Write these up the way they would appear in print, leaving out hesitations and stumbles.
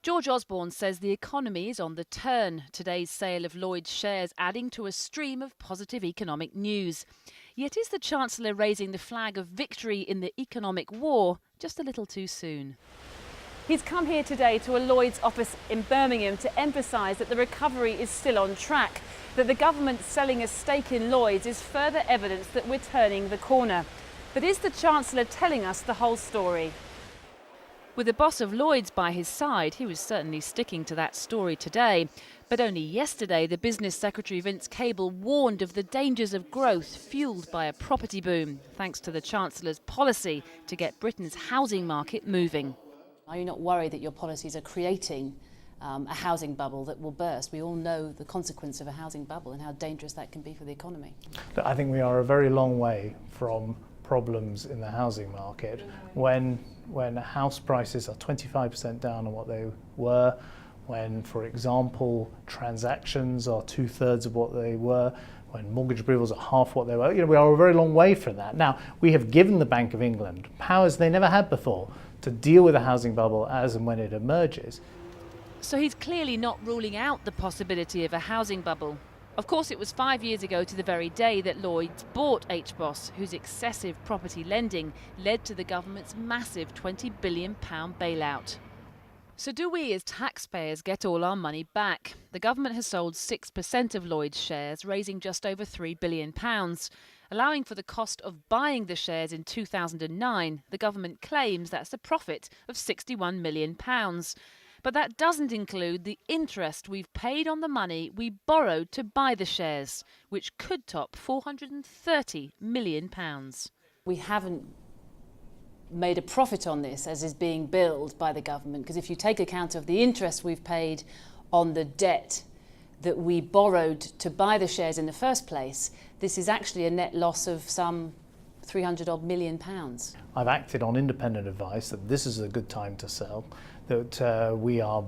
George Osborne says the economy is on the turn. Today's sale of Lloyds shares adding to a stream of positive economic news. Yet is the Chancellor raising the flag of victory in the economic war just a little too soon? He's come here today to a Lloyds office in Birmingham to emphasise that the recovery is still on track, that the government selling a stake in Lloyds is further evidence that we're turning the corner. But is the Chancellor telling us the whole story? With the boss of Lloyds by his side, he was certainly sticking to that story today. But only yesterday, the Business Secretary Vince Cable warned of the dangers of growth fuelled by a property boom, thanks to the Chancellor's policy to get Britain's housing market moving. Are you not worried that your policies are creating a housing bubble that will burst? We all know the consequence of a housing bubble and how dangerous that can be for the economy. I think we are a very long way from problems in the housing market when house prices are 25% down on what they were, when, for example, transactions are 2/3 of what they were, when mortgage approvals are half what they were. We are a very long way from that. Now, we have given the Bank of England powers they never had before to deal with a housing bubble as and when it emerges. So he's clearly not ruling out the possibility of a housing bubble. Of course, it was 5 years ago to the very day that Lloyds bought HBOS, whose excessive property lending led to the government's massive £20 billion bailout. So do we as taxpayers get all our money back? The government has sold 6% of Lloyds shares, raising just over £3 billion. Allowing for the cost of buying the shares in 2009, the government claims that's a profit of £61 million. But that doesn't include the interest we've paid on the money we borrowed to buy the shares, which could top £430 million. We haven't made a profit on this as is being billed by the government, because if you take account of the interest we've paid on the debt that we borrowed to buy the shares in the first place, this is actually a net loss of some £300 million. I've acted on independent advice that this is a good time to sell, that we are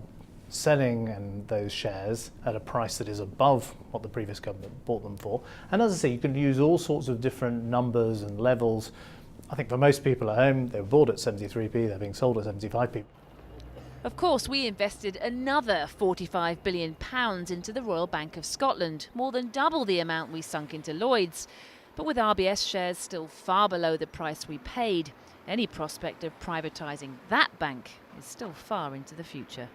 selling and those shares at a price that is above what the previous government bought them for. And as I say, you can use all sorts of different numbers and levels. I think for most people at home, they were bought at 73p, they're being sold at 75p. Of course, we invested another £45 billion into the Royal Bank of Scotland, more than double the amount we sunk into Lloyds. But with RBS shares still far below the price we paid, any prospect of privatising that bank is still far into the future.